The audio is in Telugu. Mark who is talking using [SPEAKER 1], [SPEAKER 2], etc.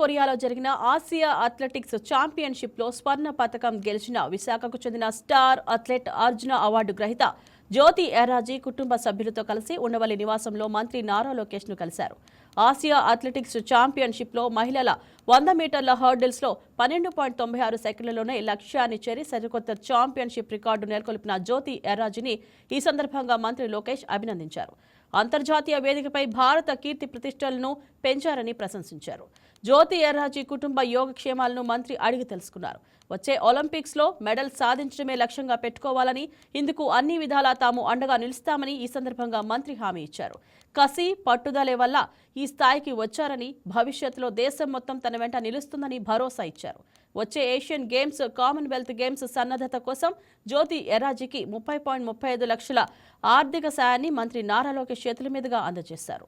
[SPEAKER 1] కొరియాలో జరిగిన ఆసియా అథ్లెటిక్స్ ఛాంపియన్షిప్లో స్వర్ణ పతకం గెలిచిన విశాఖకు చెందిన స్టార్ అథ్లెట్ అర్జున అవార్డు గ్రహీత జ్యోతి ఎర్రాజీ కుటుంబ సభ్యులతో కలిసి ఉండవల్లి నివాసంలో మంత్రి నారా లోకేష్ను కలిశారు. ఆసియా అథ్లెటిక్స్ ఛాంపియన్షిప్లో మహిళల 100 మీటర్ల హర్డిల్స్లో 12.96 సెకండ్లలోనే లక్ష్యాన్ని చేరి సరికొత్త ఛాంపియన్షిప్ రికార్డు నెలకొల్పిన జ్యోతి ఎర్రాజీని ఈ సందర్భంగా మంత్రి లోకేష్ అభినందించారు. అంతర్జాతీయ వేదికపై భారత కీర్తి ప్రతిష్టలను పెంచారని ప్రశంసించారు. జ్యోతి ఎర్రాజీ కుటుంబ యోగక్షేమాలను మంత్రి అడిగి తెలుసుకున్నారు. వచ్చే ఒలింపిక్స్లో మెడల్ సాధించడమే లక్ష్యంగా పెట్టుకోవాలని, ఇందుకు అన్ని విధాలా తాము అండగా నిలుస్తామని ఈ సందర్భంగా మంత్రి హామీ ఇచ్చారు. కసి, పట్టుదల వల్ల ఈ స్థాయికి వచ్చారని, భవిష్యత్తులో దేశం మొత్తం తన వెంట నిలుస్తుందని భరోసా ఇచ్చారు. వచ్చే ఏషియన్ గేమ్స్, కామన్వెల్త్ గేమ్స్ సన్నద్ధత కోసం జ్యోతి ఎర్రాజీకి 30.35 లక్షల ఆర్థిక సాయాన్ని మంత్రి నారా లోకేష్ చేతుల మీదుగా అందజేశారు.